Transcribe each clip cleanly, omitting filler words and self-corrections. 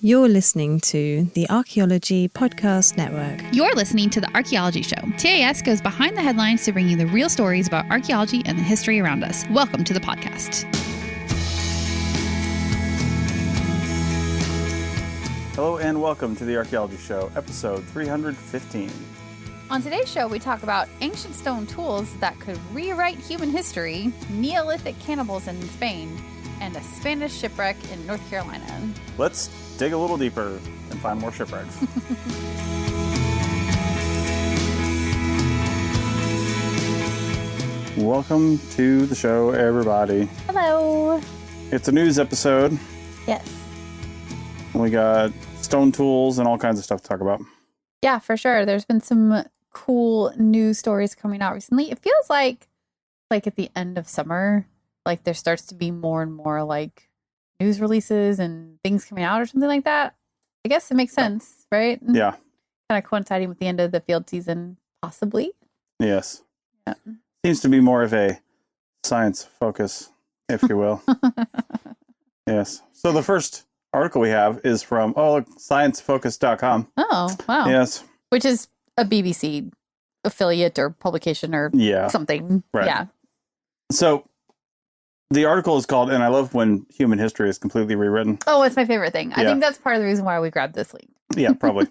You're listening to the Archaeology Podcast Network. You're listening to the Archaeology Show. TAS goes behind the headlines to bring you the real stories about archaeology and the history around us. Welcome to the podcast. Hello and welcome to the Archaeology Show, episode 315. On today's show, we talk about ancient stone tools that could rewrite human history, Neolithic cannibals in Spain, and a Spanish shipwreck in North Carolina. Let's dig a little deeper and find more shipwrecks. Welcome to the show, everybody. Hello. It's a news episode. Yes. We got stone tools and all kinds of stuff to talk about. Yeah, for sure. There's been some cool news stories coming out recently. It feels like at the end of summer, like there starts to be more and more like news releases and things coming out or something like that. I guess it makes sense, right? Yeah. Kind of coinciding with the end of the field season, possibly. Yes. Yeah. Seems to be more of a science focus, if you will. Yes. So the first article we have is from, sciencefocus.com. Oh, wow. Yes. Which is a BBC affiliate or publication or something. Right. Yeah. So the article is called, and I love when human history is completely rewritten. Oh, it's my favorite thing. I Yeah. think that's part of the reason why we grabbed this link. Yeah, probably.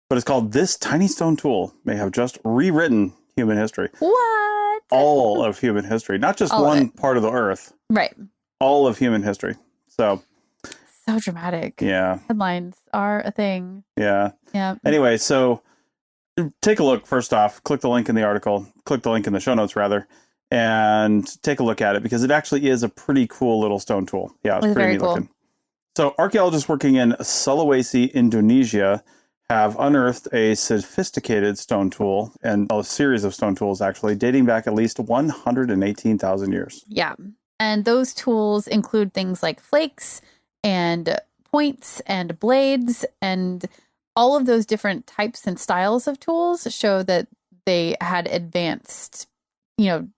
But it's called "This Tiny Stone Tool May Have Just Rewritten Human History." What? All of human history, not just All of one it. part of the earth. Right. All of human history. So, Dramatic. yeah. Headlines are a thing. Yeah. Yeah. Anyway, so take a look first off. Click the link in the article. Click the link in the show notes, rather. And take a look at it because it actually is a pretty cool little stone tool. Yeah, it's pretty very neat cool. looking. So archaeologists working in Sulawesi, Indonesia, have unearthed a sophisticated stone tool and a series of stone tools actually dating back at least 118,000 years. Yeah. And those tools include things like flakes and points and blades, and all of those different types and styles of tools show that they had advanced,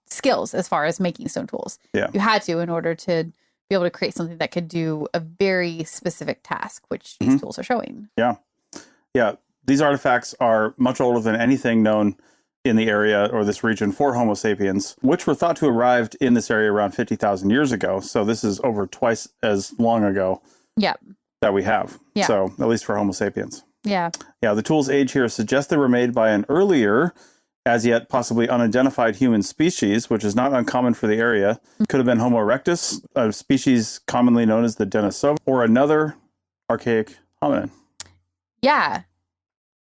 skills as far as making stone tools. Yeah. You had to in order to be able to create something that could do a very specific task, which these tools are showing. Yeah. Yeah. These artifacts are much older than anything known in the area or this region for Homo sapiens, which were thought to have arrived in this area around 50,000 years ago. So this is over twice as long ago that we have. Yeah. So at least for Homo sapiens. Yeah. Yeah. The tool's age here suggests they were made by an earlier, as yet possibly unidentified human species, which is not uncommon for the area. Could have been Homo erectus, a species commonly known as the Denisova, or another archaic hominin. Yeah.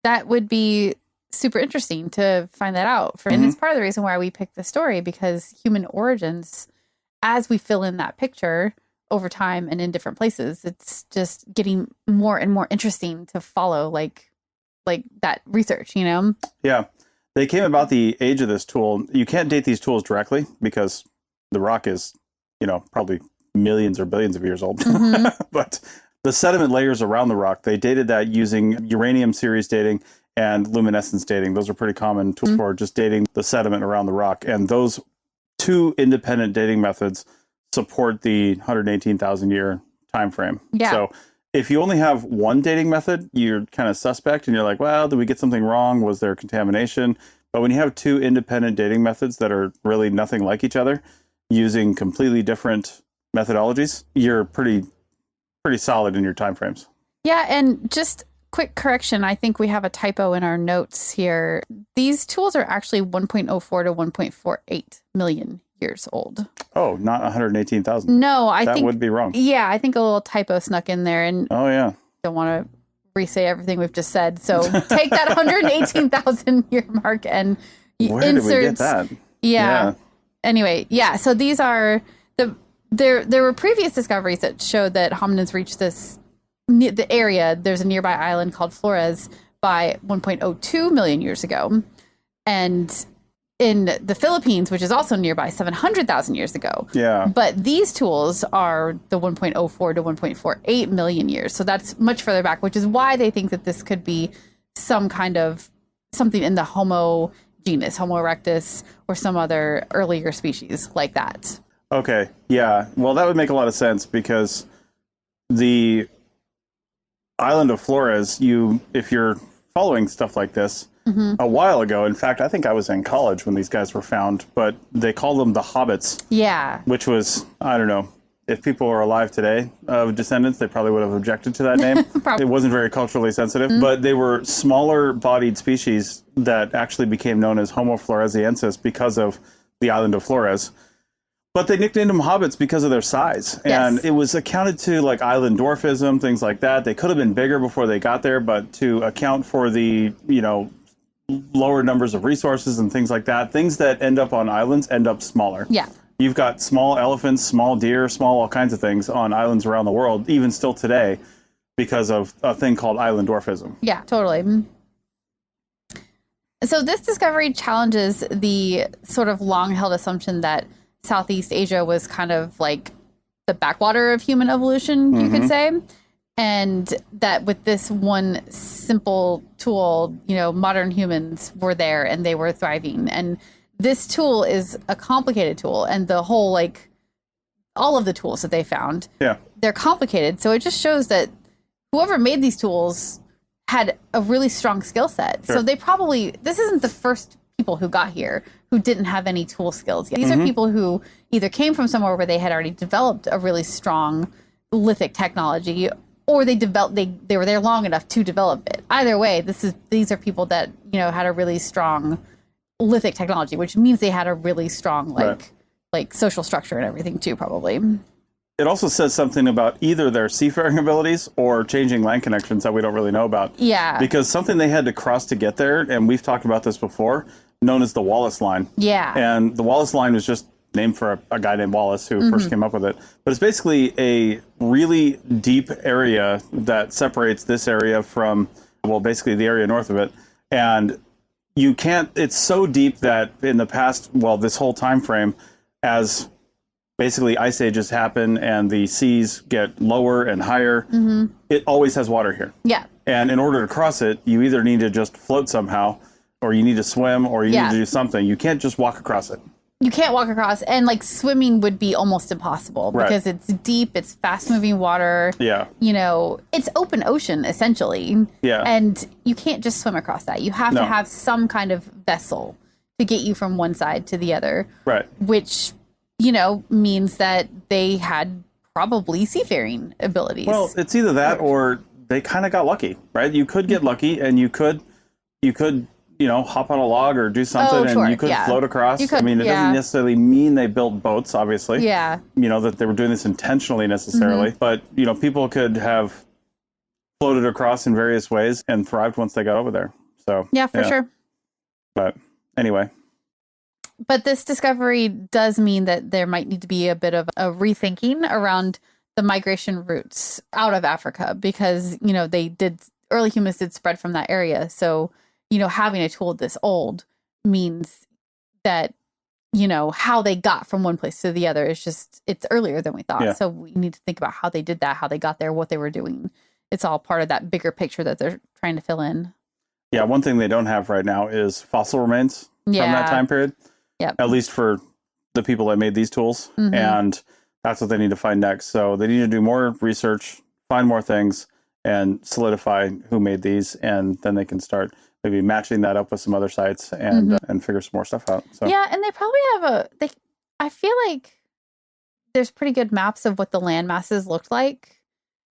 That would be super interesting to find that out. And it's part of the reason why we picked the story, because human origins, as we fill in that picture over time and in different places, it's just getting more and more interesting to follow like that research, Yeah. They came about the age of this tool. You can't date these tools directly because the rock is, probably millions or billions of years old. But the sediment layers around the rock, they dated that using uranium series dating and luminescence dating. Those are pretty common tools for just dating the sediment around the rock. And those two independent dating methods support the 118,000 year time frame. Yeah. So if you only have one dating method, you're kind of suspect and you're like, well, did we get something wrong? Was there contamination? But when you have two independent dating methods that are really nothing like each other, using completely different methodologies, you're pretty solid in your time frames. Yeah. And just quick correction. I think we have a typo in our notes here. These tools are actually 1.04 to 1.48 million years old. Oh, not 118,000. No, I think that would be wrong. Yeah, I think a little typo snuck in there, and don't want to re-say everything we've just said. So take that 118,000 year mark and where did we get that? Yeah. Anyway, so these are there were previous discoveries that showed that hominins reached the area. There's a nearby island called Flores by 1.02 million years ago, and in the Philippines, which is also nearby, 700,000 years ago. Yeah. But these tools are the 1.04 to 1.48 million years. So that's much further back, which is why they think that this could be some kind of something in the Homo genus, Homo erectus, or some other earlier species like that. Okay. Yeah. Well, that would make a lot of sense because the island of Flores, if you're following stuff like this, a while ago, in fact, I think I was in college when these guys were found, but they called them the Hobbits. Yeah. Which was, I don't know, if people were alive today of descendants, they probably would have objected to that name. It wasn't very culturally sensitive, but they were smaller bodied species that actually became known as Homo floresiensis because of the island of Flores. But they nicknamed them hobbits because of their size. And it was accounted to like island dwarfism, things like that. They could have been bigger before they got there, but to account for the, lower numbers of resources and things like that, things that end up on islands end up smaller. Yeah. You've got small elephants, small deer, small all kinds of things on islands around the world, even still today, because of a thing called island dwarfism. Yeah, totally. So this discovery challenges the sort of long-held assumption that Southeast Asia was kind of like the backwater of human evolution, you could say. And that with this one simple tool, modern humans were there and they were thriving. And this tool is a complicated tool. And the whole, all of the tools that they found, they're complicated. So it just shows that whoever made these tools had a really strong skill set. Sure. So this isn't the first people who got here who didn't have any tool skills yet. These are people who either came from somewhere where they had already developed a really strong lithic technology, or they were there long enough to develop it. Either way, these are people that had a really strong lithic technology, which means they had a really strong social structure and everything too, probably. It also says something about either their seafaring abilities or changing land connections that we don't really know about. Yeah. Because something they had to cross to get there, and we've talked about this before, known as the Wallace Line. Yeah. And the Wallace Line was just named for a guy named Wallace who first came up with it. But it's basically a really deep area that separates this area from, basically the area north of it. And it's so deep that in the past, this whole time frame, as basically ice ages happen and the seas get lower and higher, it always has water here. Yeah. And in order to cross it, you either need to just float somehow, or you need to swim, or you need to do something. You can't just walk across it. You can't walk across, and swimming would be almost impossible because it's deep, it's fast moving water. Yeah. It's open ocean essentially. Yeah. And you can't just swim across that. You have to have some kind of vessel to get you from one side to the other. Right. Which, means that they had probably seafaring abilities. Well, it's either that or they kind of got lucky, right? You could get lucky and you could hop on a log or do something and you could float across. It doesn't necessarily mean they built boats, obviously. Yeah. That they were doing this intentionally necessarily. But, people could have floated across in various ways and thrived once they got over there. So, yeah, for sure. But anyway. But this discovery does mean that there might need to be a bit of a rethinking around the migration routes out of Africa because, early humans did spread from that area. So, having a tool this old means that, how they got from one place to the other it's earlier than we thought. Yeah. So we need to think about how they did that, how they got there, what they were doing. It's all part of that bigger picture that they're trying to fill in. Yeah. One thing they don't have right now is fossil remains from that time period. Yeah. At least for the people that made these tools. And that's what they need to find next. So they need to do more research, find more things, and solidify who made these. And then they can start maybe matching that up with some other sites and figure some more stuff out. So yeah, and they probably have I feel like there's pretty good maps of what the land masses looked like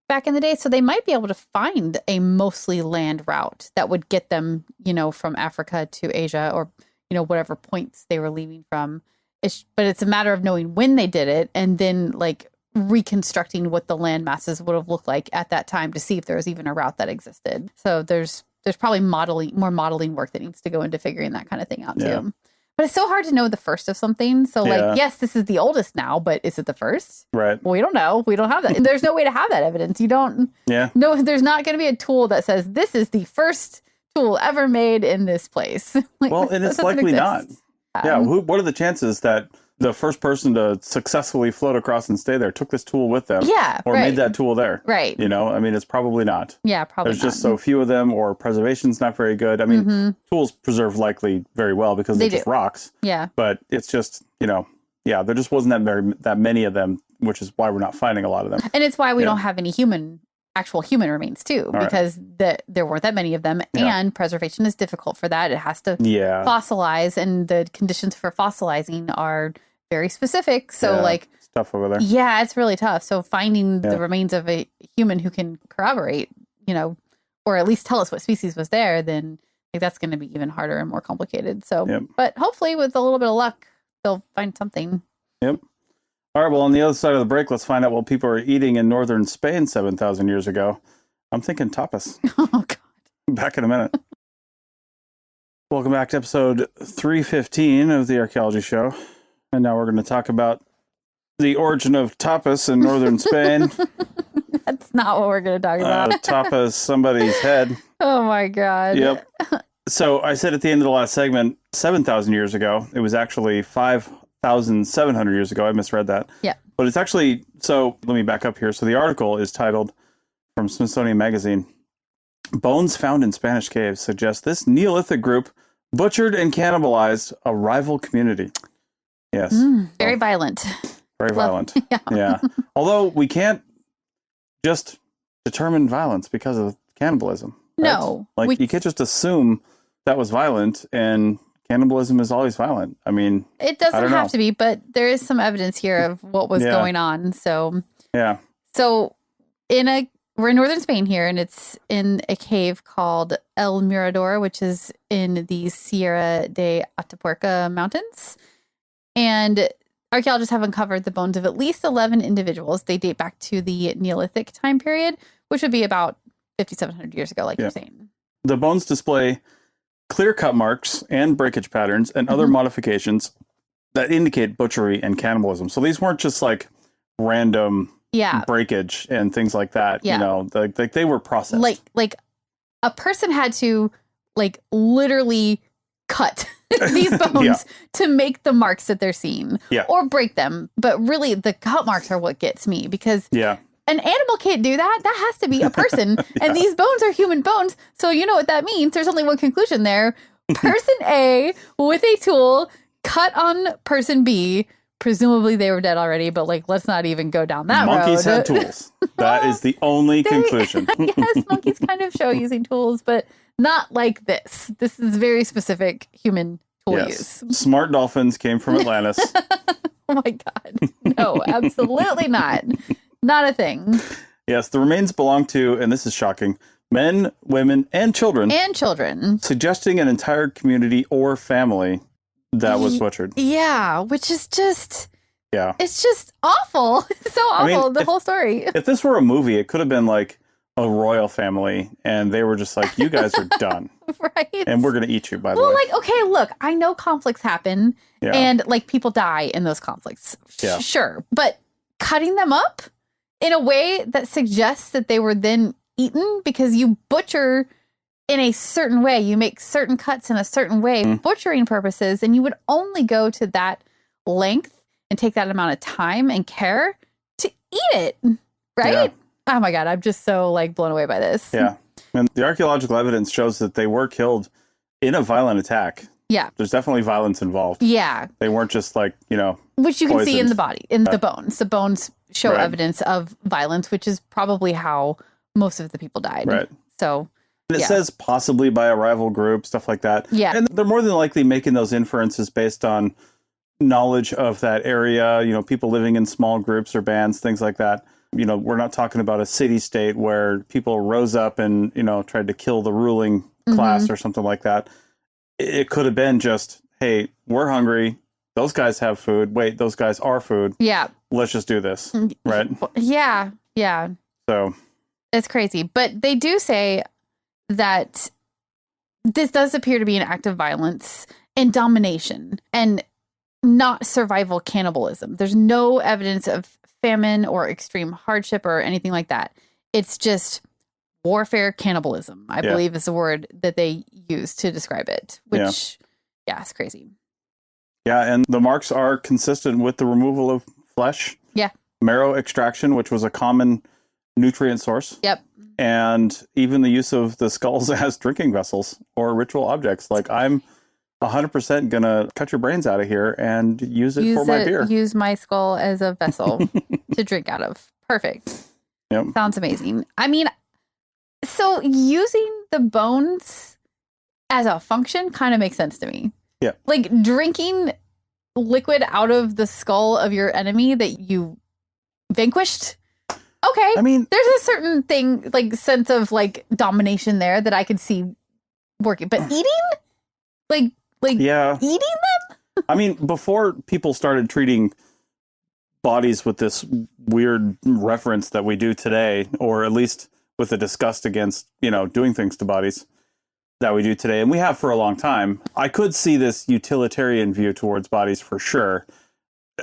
back in the day. So they might be able to find a mostly land route that would get them, from Africa to Asia or, whatever points they were leaving from. But it's a matter of knowing when they did it and then reconstructing what the land masses would have looked like at that time to see if there was even a route that existed. So there's probably more modeling work that needs to go into figuring that kind of thing out too. But it's so hard to know the first of something. So yes, this is the oldest now, but is it the first? Right. Well, we don't know. We don't have that. And there's no way to have that evidence. You don't no, there's not going to be a tool that says this is the first tool ever made in this place. And it's likely not. What are the chances that the first person to successfully float across and stay there took this tool with them or made that tool there? Right. It's probably not. Yeah, probably There's just so few of them or preservation's not very good. Tools preserve likely very well because they're just rocks. Yeah. But it's just, there just wasn't that many of them, which is why we're not finding a lot of them. And it's why we don't have any human actual human remains too, because there weren't that many of them, and preservation is difficult for that. It has to fossilize, and the conditions for fossilizing are very specific. So like it's tough over there. Yeah, it's really tough. So finding the remains of a human who can corroborate, or at least tell us what species was there, then like that's going to be even harder and more complicated. So, but hopefully with a little bit of luck, they'll find something. Yep. All right, well, on the other side of the break, let's find out what people were eating in northern Spain 7,000 years ago. I'm thinking tapas. Oh, God. Back in a minute. Welcome back to episode 315 of the Archaeology Show. And now we're going to talk about the origin of tapas in northern Spain. That's not what we're going to talk about. Tapas somebody's head. Oh, my God. Yep. So I said at the end of the last segment, 7,000 years ago. It was actually 5,700 years ago. I misread that. Yeah. But it's actually, so let me back up here. So the article is titled from Smithsonian Magazine, Bones Found in Spanish Caves Suggest This Neolithic Group Butchered and Cannibalized a Rival Community. Yes. Very violent. Very violent. Yeah. Although we can't just determine violence because of cannibalism. Right? No. Like you can't just assume that was violent, and cannibalism is always violent. I mean, it doesn't have to be, but there is some evidence here of what was going on. So, So we're in northern Spain here, and it's in a cave called El Mirador, which is in the Sierra de Atapuerca Mountains. And archaeologists have uncovered the bones of at least 11 individuals. They date back to the Neolithic time period, which would be about 5,700 years ago, like you're saying. The bones display clear cut marks and breakage patterns and other modifications that indicate butchery and cannibalism. So these weren't just like random breakage and things like that. Like they were processed. Like a person had to like literally cut these bones to make the marks that they're seeing or break them. But really the cut marks are what gets me, because an animal can't do that. That has to be a person. And these bones are human bones. So you know what that means. There's only one conclusion there. Person A with a tool cut on person B. Presumably they were dead already, but like, let's not even go down that road. Monkeys had tools. That is the only conclusion. Yes, monkeys kind of show using tools, but not like this. This is very specific human tool use. Smart dolphins came from Atlantis. Oh my God. No, absolutely not. Not a thing. Yes, the remains belong to, and this is shocking, men, women, and children. Suggesting an entire community or family that was butchered. Yeah, which is just... Yeah. It's just awful. It's so awful, the whole story. If this were a movie, it could have been like a royal family, and they were just like, you guys are done. Right. And we're going to eat you, by the way. Well, like, okay, look, I know conflicts happen, and like people die in those conflicts. Yeah. Sure. But cutting them up in a way that suggests that they were then eaten, because you butcher in a certain way, you make certain cuts in a certain way, butchering purposes, and you would only go to that length and take that amount of time and care to eat it, right? Yeah. Oh my God, I'm just so like blown away by this. Yeah. And the archaeological evidence shows that they were killed in a violent attack. Yeah. There's definitely violence involved. Yeah. They weren't just like, which you can see in the body, in the bones. The bones show evidence of violence, which is probably how most of the people died. Right. So. And it says possibly by a rival group, stuff like that. Yeah. And they're more than likely making those inferences based on knowledge of that area, people living in small groups or bands, things like that. We're not talking about a city state where people rose up and, tried to kill the ruling class or something like that. It could have been just, hey, we're hungry. Those guys have food. Wait, those guys are food. Yeah. Let's just do this. Right. Yeah. Yeah. So it's crazy. But they do say that this does appear to be an act of violence and domination and not survival cannibalism. There's no evidence of famine or extreme hardship or anything like that. It's just warfare cannibalism, I believe is the word that they use to describe it, which, it's crazy. Yeah, and the marks are consistent with the removal of flesh. Yeah. Marrow extraction, which was a common nutrient source. Yep. And even the use of the skulls as drinking vessels or ritual objects. Like, I'm 100% going to cut your brains out of here and use it for my beer. Use my skull as a vessel to drink out of. Perfect. Yep. Sounds amazing. I mean, so using the bones as a function kind of makes sense to me. Yeah. Like drinking liquid out of the skull of your enemy that you vanquished. Okay. I mean, there's a certain thing, like sense of like domination there that I could see working. But eating? Like yeah. eating them? I mean, before people started treating bodies with this weird reference that we do today, or at least with the disgust against, doing things to bodies that we do today, and we have for a long time, I could see this utilitarian view towards bodies for sure.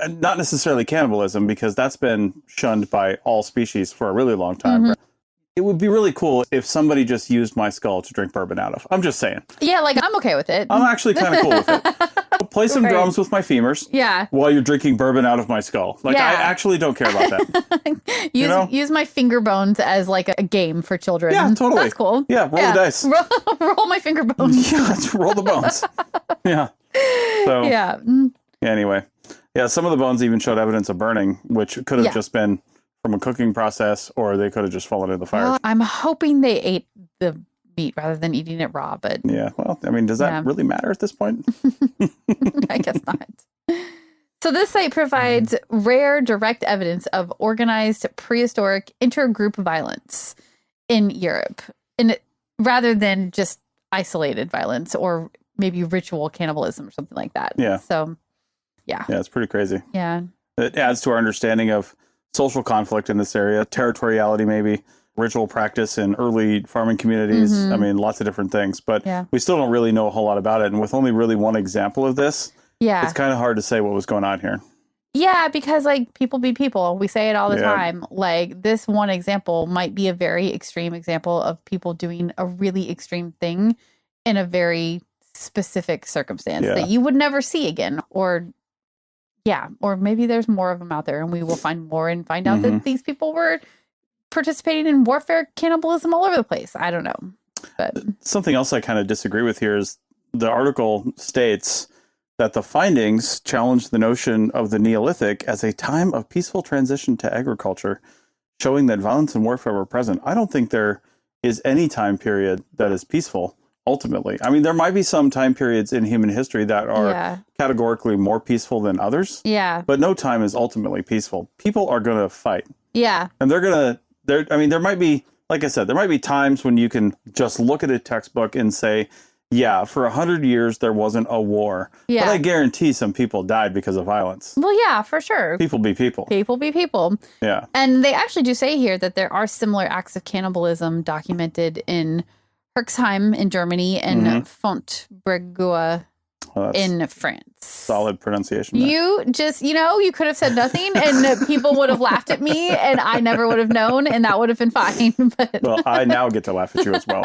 And not necessarily cannibalism, because that's been shunned by all species for a really long time. Mm-hmm. It would be really cool if somebody just used my skull to drink bourbon out of. I'm just saying. Yeah, like I'm okay with it. I'm actually kind of cool with it. Play some drums with my femurs. Yeah. While you're drinking bourbon out of my skull. Like, Yeah. I actually don't care about that. Use my finger bones as like a game for children. Yeah, totally. That's cool. Yeah, roll the dice. Roll my finger bones. Yeah, let's roll the bones. Yeah. So, yeah. Anyway. Yeah, some of the bones even showed evidence of burning, which could have just been from a cooking process, or they could have just fallen into the fire. Well, I'm hoping they ate the meat rather than eating it raw, but yeah, well, I mean, does that really matter at this point? I guess not. So this site provides rare direct evidence of organized prehistoric intergroup violence in Europe, rather than just isolated violence or maybe ritual cannibalism or something like that. Yeah. So, yeah. Yeah, it's pretty crazy. Yeah. It adds to our understanding of social conflict in this area, territoriality maybe, ritual practice in early farming communities. Mm-hmm. I mean, lots of different things, but we still don't really know a whole lot about it. And with only really one example of this, it's kind of hard to say what was going on here. Yeah, because like people be people. We say it all the time. Like this one example might be a very extreme example of people doing a really extreme thing in a very specific circumstance that you would never see again. Or maybe there's more of them out there and we will find more and find out that these people were participating in warfare, cannibalism all over the place. I don't know. But something else I kind of disagree with here is the article states that the findings challenge the notion of the Neolithic as a time of peaceful transition to agriculture, showing that violence and warfare were present. I don't think there is any time period that is peaceful, ultimately. I mean, there might be some time periods in human history that are categorically more peaceful than others. Yeah. But no time is ultimately peaceful. People are going to fight. Yeah. And there might be, like I said, there might be times when you can just look at a textbook and say, yeah, for 100 years, there wasn't a war. Yeah. But I guarantee some people died because of violence. Well, yeah, for sure. People be people. People be people. Yeah. And they actually do say here that there are similar acts of cannibalism documented in Herxheim in Germany and Fontbregua in France. Solid pronunciation there. You just, you could have said nothing and people would have laughed at me and I never would have known and that would have been fine. But well, I now get to laugh at you as well.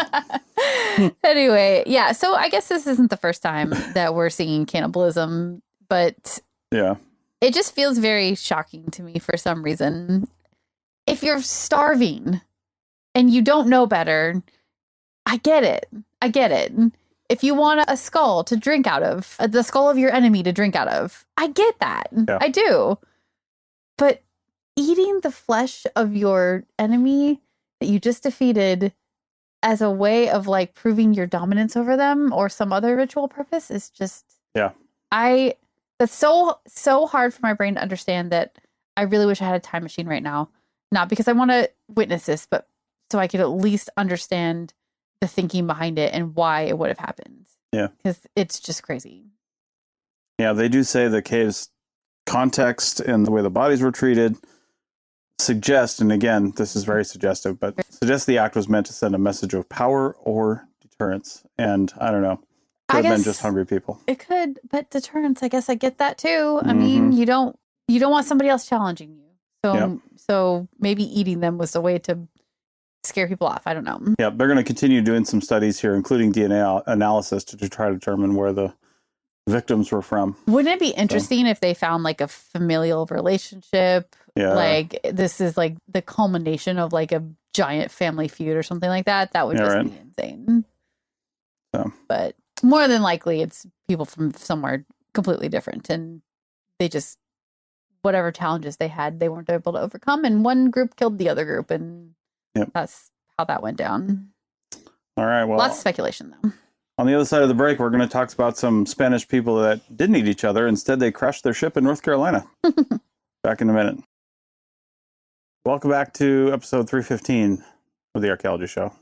Anyway, yeah. So I guess this isn't the first time that we're seeing cannibalism, but it just feels very shocking to me for some reason. If you're starving and you don't know better, I get it. If you want a skull to drink out of, the skull of your enemy to drink out of, I get that. Yeah. I do. But eating the flesh of your enemy that you just defeated as a way of like proving your dominance over them or some other ritual purpose is just, that's so hard for my brain to understand that I really wish I had a time machine right now. Not because I want to witness this, but so I could at least understand the thinking behind it and why it would have happened. Yeah. Because it's just crazy. Yeah, they do say the cave's context and the way the bodies were treated suggest, and again, this is very suggestive, but suggests the act was meant to send a message of power or deterrence. And I don't know. Could have been just hungry people. It could, but deterrence, I guess I get that too. I mean, you don't want somebody else challenging you. So maybe eating them was a way to scare people off. I don't know. Yeah, they're going to continue doing some studies here, including DNA analysis to try to determine where the victims were from. Wouldn't it be interesting if they found like a familial relationship? Yeah. Like this is like the culmination of like a giant family feud or something like that. That would just be insane. So. But more than likely it's people from somewhere completely different and they just whatever challenges they had, they weren't able to overcome. And one group killed the other group. And that's how that went down. All right. Well, lots of speculation, though. On the other side of the break, we're going to talk about some Spanish people that didn't eat each other. Instead, they crashed their ship in North Carolina. Back in a minute. Welcome back to episode 315 of the Archaeology Show.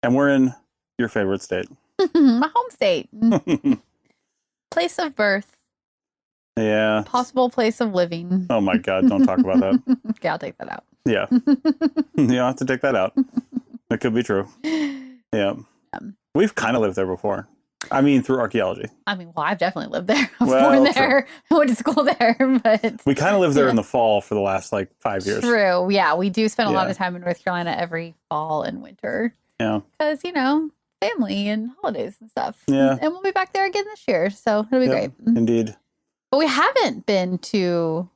And we're in your favorite state. My home state. Place of birth. Yeah. Possible place of living. Oh my God, don't talk about that. Okay, I'll take that out. Yeah. You'll have to take that out. That could be true. Yeah. We've kind of lived there before. I mean, through archaeology. I mean, well, I've definitely lived there. I was born there. True. I went to school there, but... We kind of lived there in the fall for the last, 5 years. True. Yeah, we do spend a lot of time in North Carolina every fall and winter. Yeah. Because, family and holidays and stuff. Yeah. And we'll be back there again this year, so it'll be great. Indeed. But we haven't been to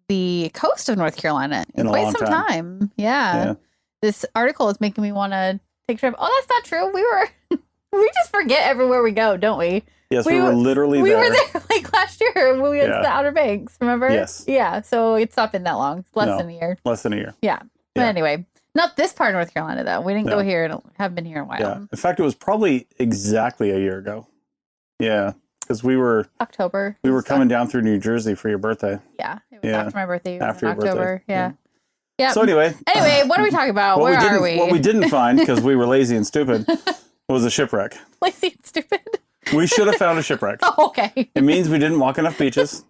the coast of North Carolina in quite some time. Yeah. This article is making me want to take a trip. Oh, that's not true. We just forget everywhere we go, don't we? Yes, we were literally there. We were there last year when we went to the Outer Banks, remember? Yes. Yeah, so it's not been that long. It's less than a year. Less than a year. Yeah. But anyway, not this part of North Carolina, though. We didn't go here and haven't been here in a while. Yeah. In fact, it was probably exactly a year ago. Yeah, because we were... October. We were coming down through New Jersey for your birthday. Yeah, it was after my birthday. After your October. birthday. Yeah. Yeah. So anyway, what are we talking about? Where are we? What we didn't find, because we were lazy and stupid, was a shipwreck. Lazy and stupid? We should have found a shipwreck. Oh, okay. It means we didn't walk enough beaches.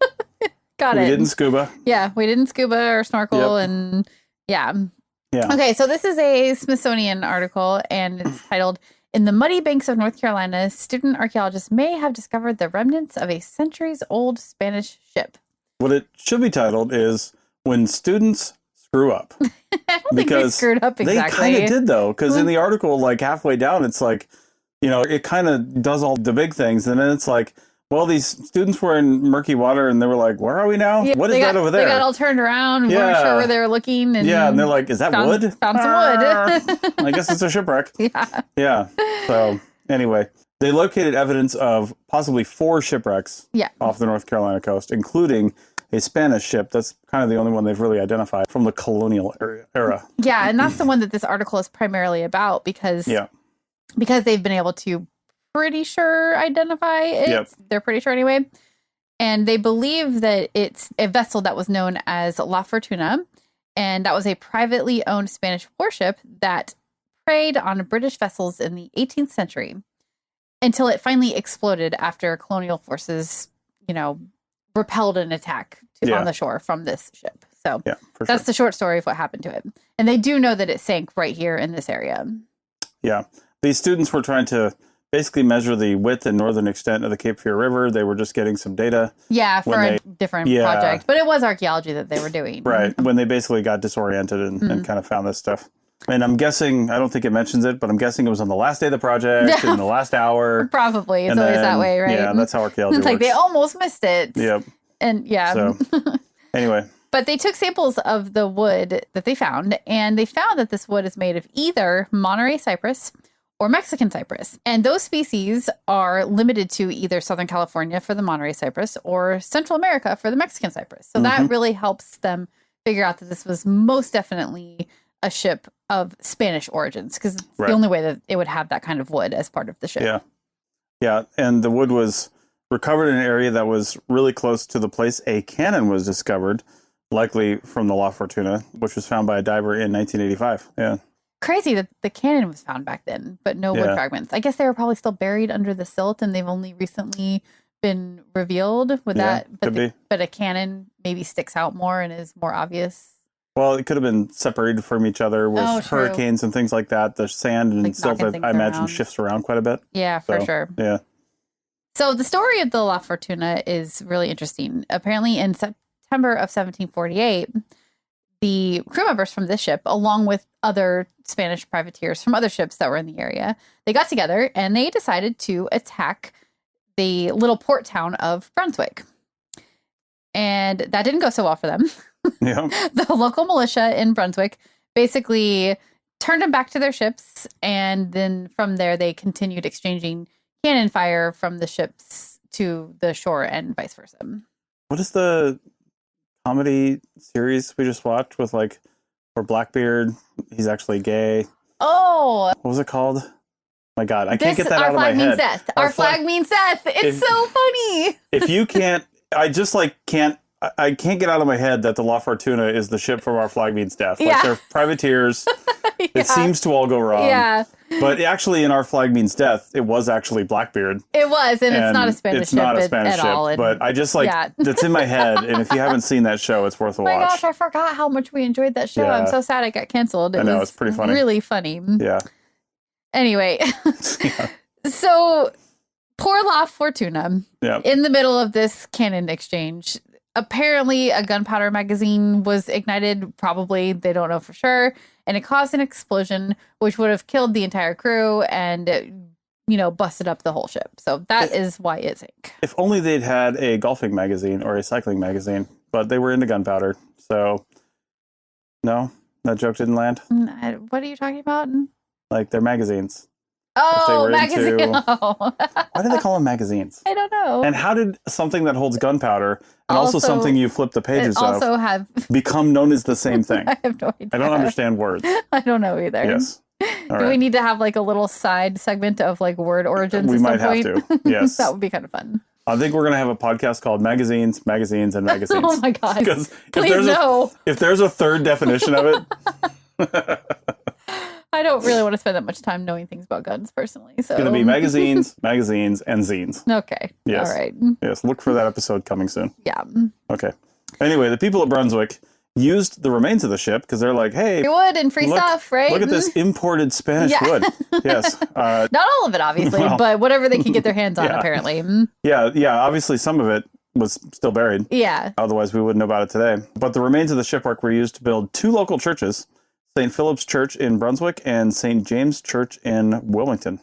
Got it. We didn't scuba. Yeah, we didn't scuba or snorkel and Yeah. Okay, so this is a Smithsonian article, and it's titled, "In the Muddy Banks of North Carolina, student archaeologists may have discovered the remnants of a centuries-old Spanish ship." What it should be titled is, "When Students Screw Up." I don't think they screwed up exactly. They kind of did, though, because in the article, halfway down, it's it kind of does all the big things, and then it's well, these students were in murky water, and they were like, "Where are we now? What is that over there?" They got all turned around and weren't sure where they were looking. And and they're like, "Is that wood?" Found some wood. I guess it's a shipwreck. Yeah. So anyway, they located evidence of possibly 4 shipwrecks off the North Carolina coast, including a Spanish ship. That's kind of the only one they've really identified from the colonial era. Yeah, and that's the one that this article is primarily about because they've been able to pretty sure identify it. Yep. They're pretty sure anyway. And they believe that it's a vessel that was known as La Fortuna. And that was a privately owned Spanish warship that preyed on British vessels in the 18th century until it finally exploded after colonial forces, repelled an attack on the shore from this ship. So that's the short story of what happened to it. And they do know that it sank right here in this area. Yeah. These students were trying to basically measure the width and northern extent of the Cape Fear River. They were just getting some data. Yeah, for a different project. But it was archaeology that they were doing. Right. When they basically got disoriented and kind of found this stuff. And I'm guessing, I don't think it mentions it, but I'm guessing it was on the last day of the project, in the last hour. Probably. It's always that way, right? Yeah, that's how archaeology works. It's they almost missed it. Yep. And So, anyway. But they took samples of the wood that they found, and they found that this wood is made of either Monterey cypress or Mexican cypress. And those species are limited to either Southern California for the Monterey cypress or Central America for the Mexican cypress. So that really helps them figure out that this was most definitely a ship of Spanish origins, because it's the only way that it would have that kind of wood as part of the ship. Yeah. Yeah. And the wood was recovered in an area that was really close to the place a cannon was discovered, likely from the La Fortuna, which was found by a diver in 1985. Yeah. Crazy that the cannon was found back then, but no wood fragments. I guess they were probably still buried under the silt, and they've only recently been revealed with that. But a cannon maybe sticks out more and is more obvious. Well, it could have been separated from each other with hurricanes and things like that. The sand and silt, I imagine, shifts around quite a bit. Yeah, for sure. Yeah. So the story of the La Fortuna is really interesting. Apparently, in September of 1748, the crew members from this ship, along with other Spanish privateers from other ships that were in the area, they got together and they decided to attack the little port town of Brunswick. And that didn't go so well for them. Yeah. The local militia in Brunswick basically turned them back to their ships, and then from there they continued exchanging cannon fire from the ships to the shore and vice versa. What is the comedy series we just watched with like, where Blackbeard, he's actually gay. Oh. What was it called? My God, I can't get that out of my head. Our flag means death. Our flag means death. It's so funny. If you can't, I just like can't. I can't get out of my head that the La Fortuna is the ship from Our Flag Means Death. Like they're privateers. Yeah. It seems to all go wrong. Yeah. But actually in Our Flag Means Death, it was actually Blackbeard. It was, and it's not a Spanish ship. It's not a Spanish ship. All. But I just like, that's in my head. And if you haven't seen that show, it's worth a watch. Oh my gosh, I forgot how much we enjoyed that show. Yeah. I'm so sad it got canceled. I know, it's pretty funny. Really funny. Yeah. Anyway. So poor La Fortuna, in the middle of this cannon exchange, apparently a gunpowder magazine was ignited, probably, they don't know for sure, and it caused an explosion, which would have killed the entire crew and, busted up the whole ship. So that is why it sank. If only they'd had a golfing magazine or a cycling magazine, but they were into gunpowder. So, no, that joke didn't land. What are you talking about? Like, they're magazines. Oh, magazine. Why do they call them magazines? I don't know. And how did something that holds gunpowder and also something you flip the pages of become known as the same thing? I have no idea. I don't understand words. I don't know either. Yes. Do we need to have like a little side segment of like word origins we at might some point? Have to. Yes. That would be kind of fun. I think we're going to have a podcast called Magazines, Magazines, and Magazines. Oh my God. Because please no. If there's a third definition of it... I don't really want to spend that much time knowing things about guns personally. So it's going to be magazines, magazines, and zines. Okay. Yes. All right. Yes. Look for that episode coming soon. Yeah. Okay. Anyway, the people of Brunswick used the remains of the ship because they're like, hey, free wood and free stuff, right? Look at this imported Spanish wood. Yes. Not all of it, obviously, but whatever they could get their hands on, apparently. Yeah. Yeah. Obviously, some of it was still buried. Yeah. Otherwise, we wouldn't know about it today. But the remains of the shipwreck were used to build 2 local churches. St. Philip's Church in Brunswick and St. James Church in Wilmington.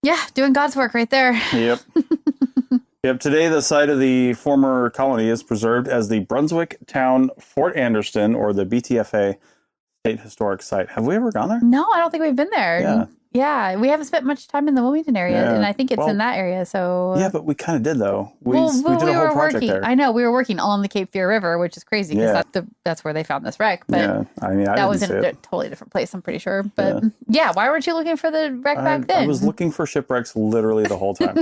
Yeah, doing God's work right there. Yep. Yep. Today, the site of the former colony is preserved as the Brunswick Town Fort Anderson, or the BTFA State Historic Site. Have we ever gone there? No, I don't think we've been there. Yeah. Yeah, we haven't spent much time in the Wilmington area, and I think it's in that area. So yeah, but we kind of did though. We did a whole project there. I know we were working on the Cape Fear River, which is crazy because that's where they found this wreck. But I mean, that was in a totally different place, I'm pretty sure. But why weren't you looking for the wreck back then? I was looking for shipwrecks literally the whole time.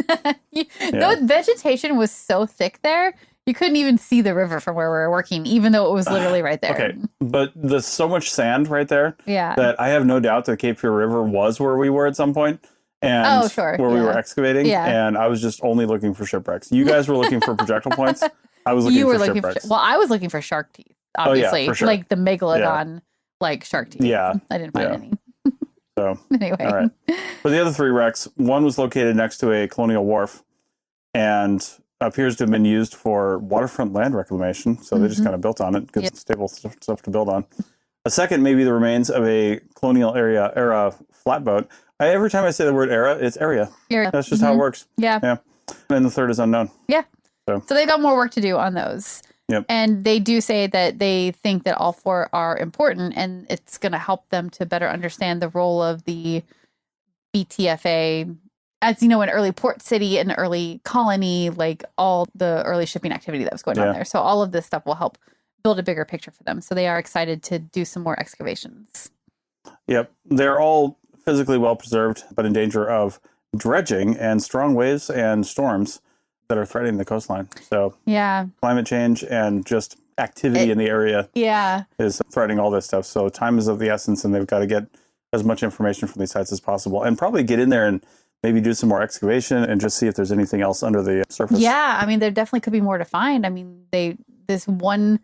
The vegetation was so thick there. You couldn't even see the river from where we were working, even though it was literally right there. Okay, but there's so much sand right there that I have no doubt the Cape Fear River was where we were at some point, and where we were excavating. And I was just only looking for shipwrecks. You guys were looking for projectile points. I was looking for shipwrecks. I was looking for shark teeth, obviously, for sure. like the megalodon, like shark teeth. Yeah, I didn't find any. So anyway, all right. For the other 3 wrecks, one was located next to a colonial wharf, and appears to have been used for waterfront land reclamation, so they just kind of built on it, good stable stuff to build on. A second may be the remains of a colonial-era flatboat. Every time I say the word era, it's area. That's just how it works. Yeah. And the third is unknown. Yeah. So they've got more work to do on those. Yep. And they do say that they think that all 4 are important, and it's going to help them to better understand the role of the BTFA, as you know, an early port city, an early colony, like all the early shipping activity that was going on there. So all of this stuff will help build a bigger picture for them. So they are excited to do some more excavations. Yep. They're all physically well preserved, but in danger of dredging and strong waves and storms that are threatening the coastline. So climate change and just activity in the area is threatening all this stuff. So time is of the essence, and they've got to get as much information from these sites as possible, and probably get in there and maybe do some more excavation and just see if there's anything else under the surface. Yeah, I mean, there definitely could be more to find. I mean, this one,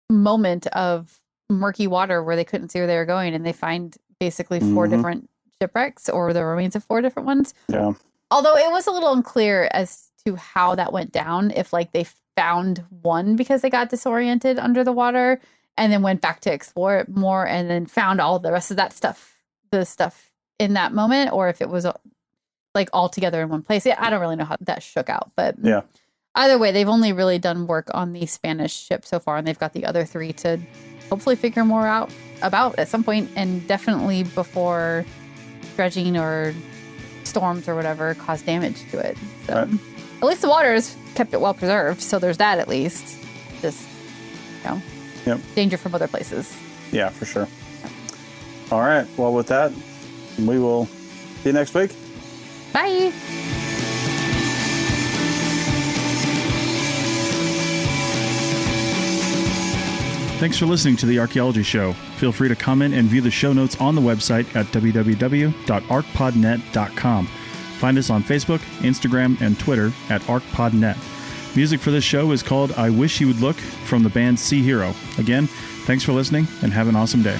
moment of murky water where they couldn't see where they were going, and they find basically 4 different shipwrecks, or the remains of 4 different ones. Yeah. Although it was a little unclear as to how that went down, if like they found one because they got disoriented under the water and then went back to explore it more and then found all the rest of that stuff, the stuff in that moment, or if it was like all together in one place. I don't really know how that shook out, but either way, they've only really done work on the Spanish ship so far, and they've got the other 3 to hopefully figure more out about at some point, and definitely before dredging or storms or whatever cause damage to it. So at least the water is kept it well preserved. So there's that at least. Just, danger from other places. Yeah, for sure. All right. Well, with that, we will see you next week. Bye. Thanks for listening to The Archaeology Show. Feel free to comment and view the show notes on the website at www.archpodnet.com. Find us on Facebook, Instagram, and Twitter at ArchPodNet. Music for this show is called I Wish You Would Look from the band Sea Hero. Again, thanks for listening and have an awesome day.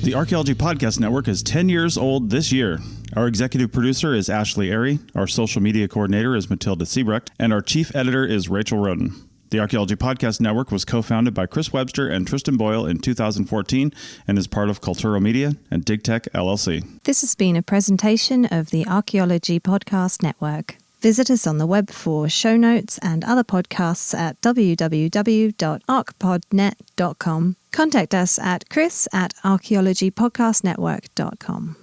The Archaeology Podcast Network is 10 years old this year. Our executive producer is Ashley Airy, our social media coordinator is Matilda Siebrecht, and our chief editor is Rachel Roden. The Archaeology Podcast Network was co-founded by Chris Webster and Tristan Boyle in 2014 and is part of Culturo Media and DigTech LLC. This has been a presentation of the Archaeology Podcast Network. Visit us on the web for show notes and other podcasts at www.archpodnet.com. Contact us at chris@archaeologypodcastnetwork.com.